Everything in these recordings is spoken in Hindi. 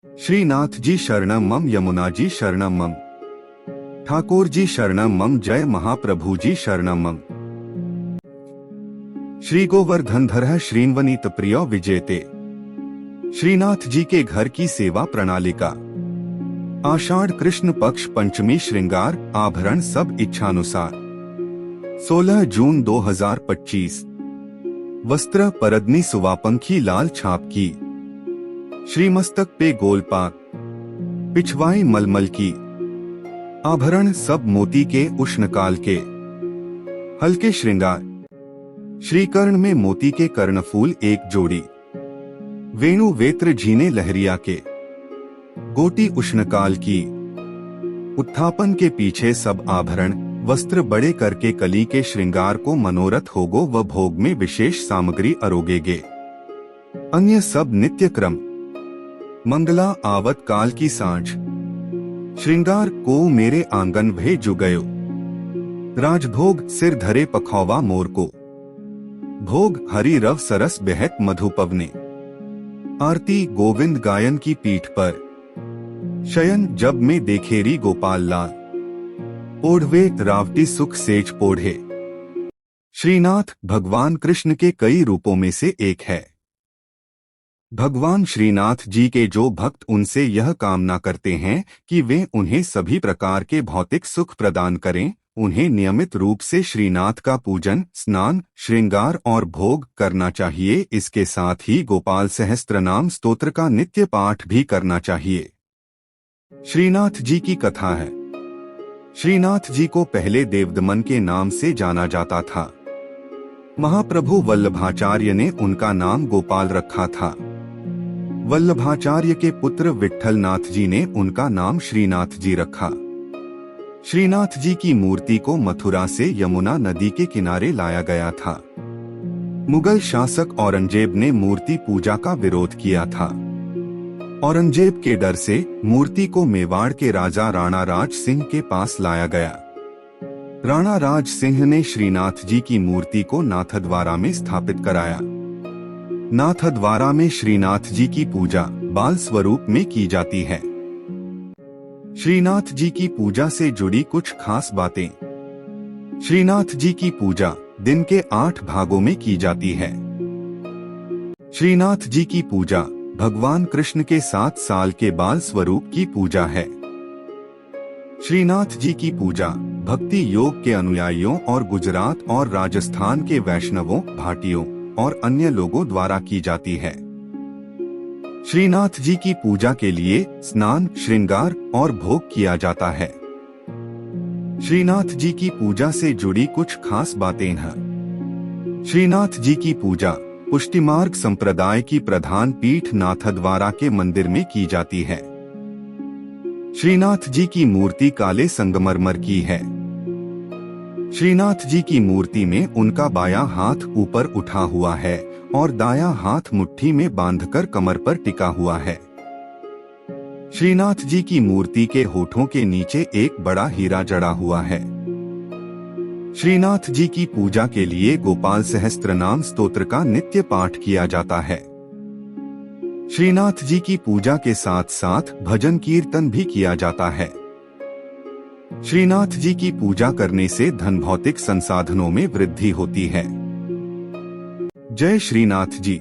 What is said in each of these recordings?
श्रीनाथ जी शरणम मम, यमुना जी शरणम मम, ठाकुर जी शरणम मम, जय महाप्रभु जी शरणम मम। श्री गोवर्धन धर श्रीन्वनीत प्रिय विजेते। श्रीनाथ जी के घर की सेवा प्रणालिका। आषाढ़ कृष्ण पक्ष पंचमी श्रृंगार आभरण सब इच्छानुसार। 16 जून 2025। वस्त्र परदनी सुवापंखी लाल छाप की। श्रीमस्तक पे गोलपाक, पिछवाई मलमल की। आभरण सब मोती के उष्णकाल के। हल्के श्रृंगार। श्रीकर्ण में मोती के कर्णफूल एक जोड़ी। वेणु वेत्र झीने लहरिया के। गोटी उष्णकाल की। उत्थापन के पीछे सब आभरण वस्त्र बड़े करके कली के श्रृंगार को मनोरथ होगो व भोग में विशेष सामग्री अरोगेगे। अन्य सब नित्य क्रम। मंगला आवत काल की सांझ। श्रृंगार को मेरे आंगन भेजु गयो। राजभोग सिर धरे पखौवा मोर को। भोग हरि रव सरस बेहत मधुपवने। आरती गोविंद गायन की पीठ पर। शयन जब में देखेरी गोपाल लाल। ओढ़वे रावटी सुख सेज पोढ़े। श्रीनाथ भगवान कृष्ण के कई रूपों में से एक है। भगवान श्रीनाथ जी के जो भक्त उनसे यह कामना करते हैं कि वे उन्हें सभी प्रकार के भौतिक सुख प्रदान करें, उन्हें नियमित रूप से श्रीनाथ का पूजन, स्नान, श्रृंगार और भोग करना चाहिए। इसके साथ ही गोपाल सहस्त्रनाम स्तोत्र का नित्य पाठ भी करना चाहिए। श्रीनाथ जी की कथा है। श्रीनाथ जी को पहले देवदमन के नाम से जाना जाता था। महाप्रभु वल्लभाचार्य ने उनका नाम गोपाल रखा था। वल्लभाचार्य के पुत्र विट्ठलनाथ जी ने उनका नाम श्रीनाथ जी रखा। श्रीनाथ जी की मूर्ति को मथुरा से यमुना नदी के किनारे लाया गया था। मुगल शासक औरंगजेब ने मूर्ति पूजा का विरोध किया था। औरंगजेब के डर से मूर्ति को मेवाड़ के राजा राणा राज सिंह के पास लाया गया। राणा राज सिंह ने श्रीनाथ जी की मूर्ति को नाथद्वारा में स्थापित कराया। नाथद्वारा में श्रीनाथ जी की पूजा बाल स्वरूप में की जाती है। श्रीनाथ जी की पूजा से जुड़ी कुछ खास बातें। श्रीनाथ जी की पूजा दिन के 8 भागों में की जाती है। श्रीनाथ जी की पूजा भगवान कृष्ण के 7 साल के बाल स्वरूप की पूजा है। श्रीनाथ जी की पूजा भक्ति योग के अनुयायियों और गुजरात और राजस्थान के वैष्णवों, भाटियों और अन्य लोगों द्वारा की जाती है। श्रीनाथ जी की पूजा के लिए स्नान, श्रृंगार और भोग किया जाता है। श्रीनाथ जी की पूजा से जुड़ी कुछ खास बातें हैं। श्रीनाथ जी की पूजा पुष्टिमार्ग संप्रदाय की प्रधान पीठ नाथद्वारा के मंदिर में की जाती है। श्रीनाथ जी की मूर्ति काले संगमरमर की है। श्रीनाथ जी की मूर्ति में उनका बायां हाथ ऊपर उठा हुआ है और दायां हाथ मुट्ठी में बांधकर कमर पर टिका हुआ है। श्रीनाथ जी की मूर्ति के होठों के नीचे एक बड़ा हीरा जड़ा हुआ है। श्रीनाथ जी की पूजा के लिए गोपाल सहस्त्रनाम स्तोत्र का नित्य पाठ किया जाता है। श्रीनाथ जी की पूजा के साथ साथ भजन कीर्तन भी किया जाता है। श्रीनाथ जी की पूजा करने से धन भौतिक संसाधनों में वृद्धि होती है। जय श्रीनाथ जी।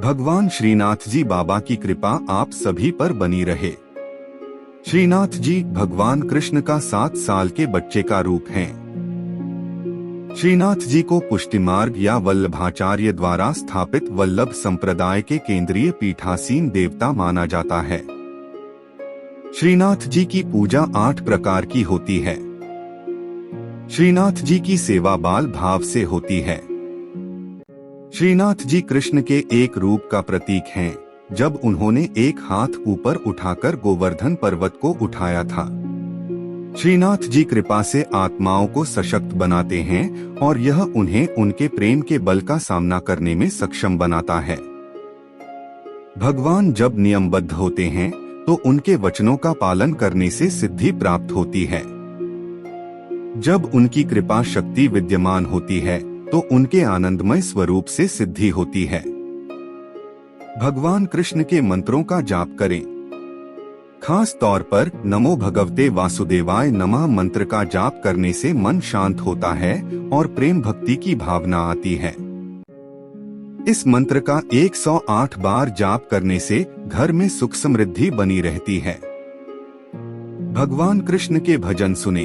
भगवान श्रीनाथ जी बाबा की कृपा आप सभी पर बनी रहे। श्रीनाथ जी भगवान कृष्ण का 7 साल के बच्चे का रूप हैं। श्रीनाथ जी को पुष्टिमार्ग या वल्लभाचार्य द्वारा स्थापित वल्लभ संप्रदाय के केंद्रीय पीठासीन देवता माना जाता है। श्रीनाथ जी की पूजा 8 प्रकार की होती है। श्रीनाथ जी की सेवा बाल भाव से होती है। श्रीनाथ जी कृष्ण के एक रूप का प्रतीक हैं, जब उन्होंने एक हाथ ऊपर उठाकर गोवर्धन पर्वत को उठाया था। श्रीनाथ जी कृपा से आत्माओं को सशक्त बनाते हैं और यह उन्हें उनके प्रेम के बल का सामना करने में सक्षम बनाता है। भगवान जब नियमबद्ध होते हैं तो उनके वचनों का पालन करने से सिद्धि प्राप्त होती है। जब उनकी कृपा शक्ति विद्यमान होती है तो उनके आनंदमय स्वरूप से सिद्धि होती है। भगवान कृष्ण के मंत्रों का जाप करें। खास तौर पर नमो भगवते वासुदेवाय नमः मंत्र का जाप करने से मन शांत होता है और प्रेम भक्ति की भावना आती है। इस मंत्र का 108 बार जाप करने से घर में सुख समृद्धि बनी रहती है। भगवान कृष्ण के भजन सुने।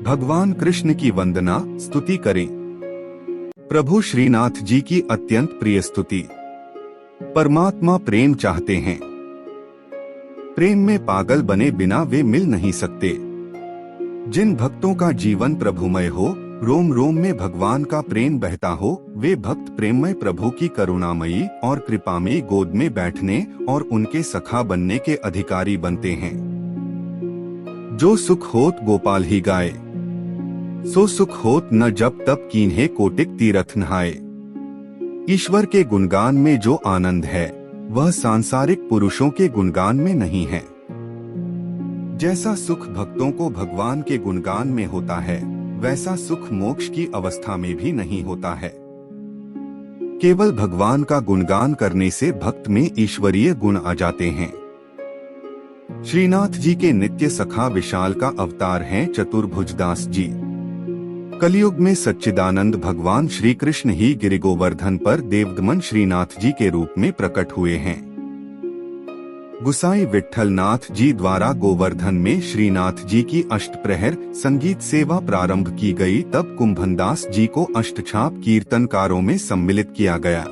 भगवान कृष्ण की वंदना स्तुति करें। प्रभु श्रीनाथ जी की अत्यंत प्रिय स्तुति। परमात्मा प्रेम चाहते हैं। प्रेम में पागल बने बिना वे मिल नहीं सकते। जिन भक्तों का जीवन प्रभुमय हो, रोम रोम में भगवान का प्रेम बहता हो, वे भक्त प्रेममय प्रभु की करुणामयी और कृपामयी गोद में बैठने और उनके सखा बनने के अधिकारी बनते हैं। जो सुख होत गोपाल ही गाए, सो सुख होत न जब तब कीन्हे कोटिक तीरथ नहाए। ईश्वर के गुणगान में जो आनंद है वह सांसारिक पुरुषों के गुणगान में नहीं है। जैसा सुख भक्तों को भगवान के गुणगान में होता है, वैसा सुख मोक्ष की अवस्था में भी नहीं होता है। केवल भगवान का गुणगान करने से भक्त में ईश्वरीय गुण आ जाते हैं। श्रीनाथ जी के नित्य सखा विशाल का अवतार हैं चतुर्भुजदास जी। कलयुग में सच्चिदानंद भगवान श्री कृष्ण ही गिरि गोवर्धन पर देवदमन श्रीनाथ जी के रूप में प्रकट हुए हैं। गुसाई विट्ठल नाथ जी द्वारा गोवर्धन में श्रीनाथ जी की अष्टप्रहर संगीत सेवा प्रारंभ की गई, तब कुंभनदास जी को अष्टछाप कीर्तनकारों में सम्मिलित किया गया।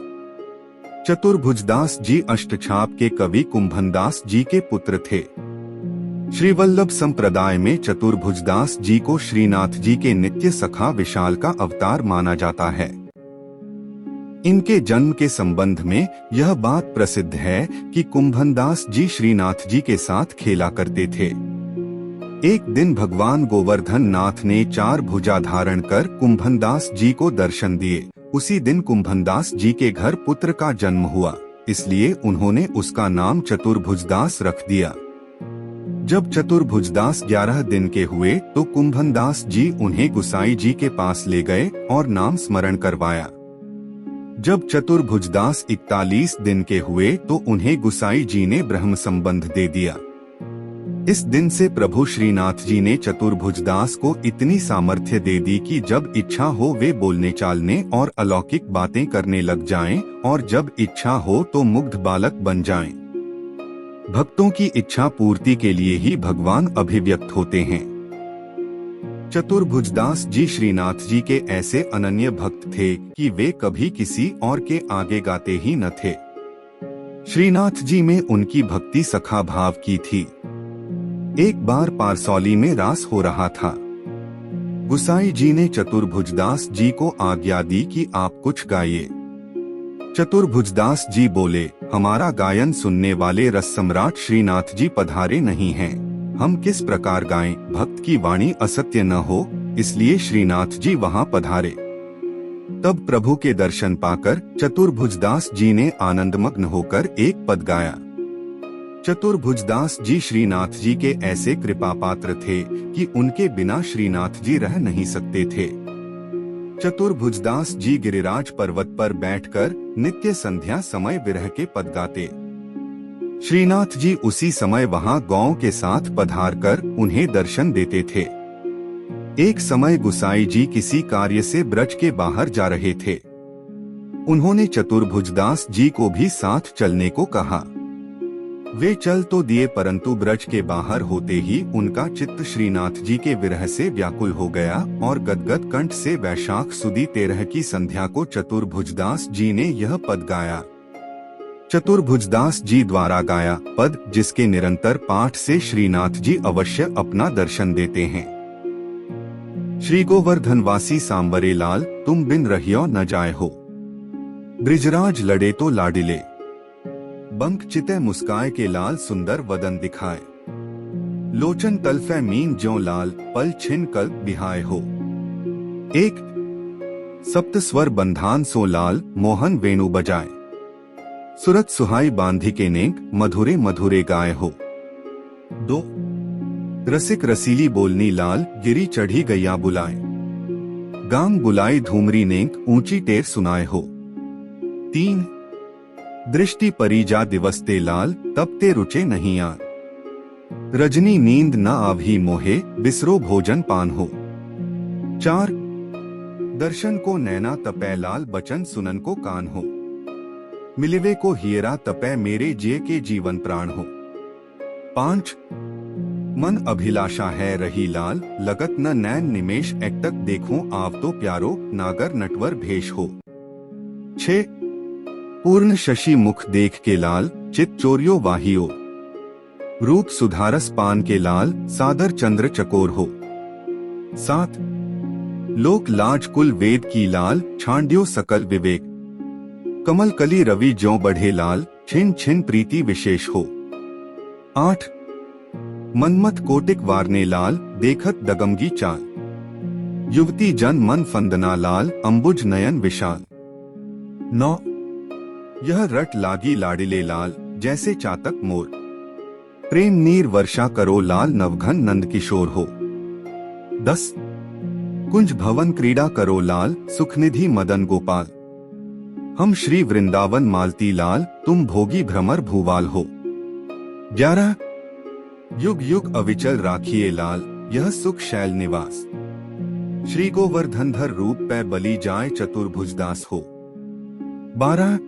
चतुर्भुजदास जी अष्टछाप के कवि कुंभनदास जी के पुत्र थे। श्री वल्लभ संप्रदाय में चतुर्भुजदास जी को श्रीनाथ जी के नित्य सखा विशाल का अवतार माना जाता है। इनके जन्म के संबंध में यह बात प्रसिद्ध है कि कुंभनदास जी श्रीनाथ जी के साथ खेला करते थे। एक दिन भगवान गोवर्धन नाथ ने 4 भुजा धारण कर कुंभनदास जी को दर्शन दिए। उसी दिन कुंभनदास जी के घर पुत्र का जन्म हुआ, इसलिए उन्होंने उसका नाम चतुर्भुजदास रख दिया। जब चतुर्भुजदास 11 दिन के हुए तो कुंभनदास जी उन्हें गुसाई जी के पास ले गए और नाम स्मरण करवाया। जब चतुर्भुजदास 41 दिन के हुए तो उन्हें गुसाई जी ने ब्रह्म संबंध दे दिया। इस दिन से प्रभु श्रीनाथ जी ने चतुर्भुजदास को इतनी सामर्थ्य दे दी कि जब इच्छा हो वे बोलने चालने और अलौकिक बातें करने लग जाएं, और जब इच्छा हो तो मुग्ध बालक बन जाएं। भक्तों की इच्छा पूर्ति के लिए ही भगवान अभिव्यक्त होते हैं। चतुर्भुजदास जी श्रीनाथ जी के ऐसे अनन्य भक्त थे कि वे कभी किसी और के आगे गाते ही न थे। श्रीनाथ जी में उनकी भक्ति सखा भाव की थी। एक बार पारसौली में रास हो रहा था। गुसाई जी ने चतुर्भुजदास जी को आज्ञा दी कि आप कुछ गाइए। चतुर्भुजदास जी बोले, हमारा गायन सुनने वाले रस सम्राट श्रीनाथ जी पधारे नहीं हैं, हम किस प्रकार गाएं, भक्त की वाणी असत्य न हो, इसलिए श्रीनाथ जी वहां पधारे। तब प्रभु के दर्शन पाकर चतुर्भुजदास जी ने आनंदमग्न होकर एक पद गाया। चतुर्भुजदास जी श्रीनाथ जी के ऐसे कृपा पात्र थे कि उनके बिना श्रीनाथ जी रह नहीं सकते थे। चतुर्भुजदास जी गिरिराज पर्वत पर बैठकर नित्य संध्या समय विरह के पद गाते। श्रीनाथ जी उसी समय वहां गौओं के साथ पधार कर उन्हें दर्शन देते थे। एक समय गुसाई जी किसी कार्य से ब्रज के बाहर जा रहे थे। उन्होंने चतुर्भुजदास जी को भी साथ चलने को कहा। वे चल तो दिए, परंतु ब्रज के बाहर होते ही उनका चित्त श्रीनाथ जी के विरह से व्याकुल हो गया और गदगद कंठ से वैशाख सुदी 13 की संध्या को चतुर्भुजदास जी ने यह पद गाया। चतुर्भुजदास जी द्वारा गाया पद, जिसके निरंतर पाठ से श्रीनाथ जी अवश्य अपना दर्शन देते हैं। श्री गोवर्धनवासी सांवरे लाल, तुम बिन रहियो न जाए हो। ब्रिजराज लड़े तो लाडिले, बंक चिते मुस्काए के लाल सुंदर वदन दिखाए। लोचन तलफे मीन ज्यों लाल, पल छिन कल बिहाय हो। एक सप्त स्वर बंधान सो लाल, मोहन वेणु बजाए। सुरत सुहाई बांधी के नेक, मधुरे मधुरे गाय हो। 2 रसिक रसीली बोलनी लाल, गिरी चढ़ी गैया बुलाए। गांग बुलाई धूमरी नेक, ऊंची टेर सुनाए हो। 3 दृष्टि परिजा दिवसते लाल, तब ते रुचे नहीं आन। रजनी नींद न आभी मोहे, बिसरो भोजन पान हो। 4 दर्शन को नैना तपै लाल, बचन सुनन को कान हो। मिलिवे को हियरा तपै, मेरे जिय के जीवन प्राण हो। 5 मन अभिलाषा है रही लाल, लगत न नैन निमेश, एकटक देखूं आव तो प्यारो, नागर नटवर भेष हो। 6 पूर्ण शशि मुख देख के लाल, चित चोरियो वाहियो। रूप सुधारस पान के लाल, सादर चंद्र चकोर हो। 7 लोक लाज कुल वेद की लाल, छांड्यो सकल विवेक। कमल कली रवि ज्यों बढ़े लाल, छिन छिन प्रीति विशेष हो। 8 मनमत कोटिक वारने लाल, देखत दगमगी चाल। युवती जन मन फंदना लाल, अंबुज नयन विशाल। 9 यह रट लागी लाडिले लाल, जैसे चातक मोर। प्रेम नीर वर्षा करो लाल, नवघन नंद किशोर हो। 10 कुंज भवन क्रीड़ा करो लाल, सुखनिधि मदन गोपाल। हम श्री वृंदावन मालती लाल, तुम भोगी भ्रमर भूवाल हो। 11 युग युग अविचल राखिए लाल, यह सुख शैल निवास। श्री गोवर्धनधर रूप पै बलि जाए, चतुर्भुजदास हो। 12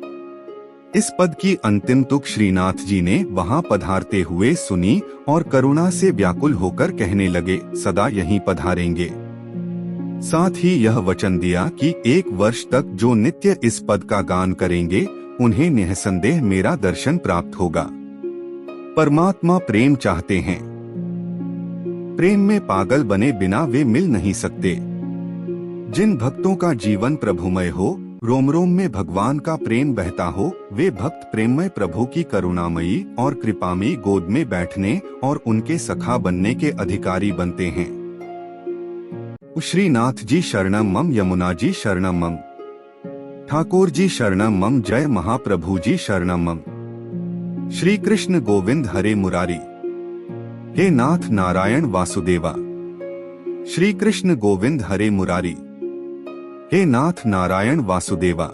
इस पद की अंतिम तुक श्रीनाथ जी ने वहां पधारते हुए सुनी और करुणा से व्याकुल होकर कहने लगे, सदा यहीं पधारेंगे। साथ ही यह वचन दिया कि 1 वर्ष तक जो नित्य इस पद का गान करेंगे, उन्हें निःसंदेह मेरा दर्शन प्राप्त होगा। परमात्मा प्रेम चाहते हैं। प्रेम में पागल बने बिना वे मिल नहीं सकते। जिन भक्तों का जीवन प्रभुमय हो, रोम रोम में भगवान का प्रेम बहता हो, वे भक्त प्रेममय प्रभु की करुणामयी और कृपामयी गोद में बैठने और उनके सखा बनने के अधिकारी बनते हैं। श्रीनाथ जी शरणम मम, यमुना जी शरणम मम, ठाकुर जी शरणम मम, जय महाप्रभु जी शरणम मम। श्री कृष्ण गोविंद हरे मुरारी, हे नाथ नारायण वासुदेवा। श्री कृष्ण गोविंद हरे मुरारी, हे नाथ नारायण वासुदेवा।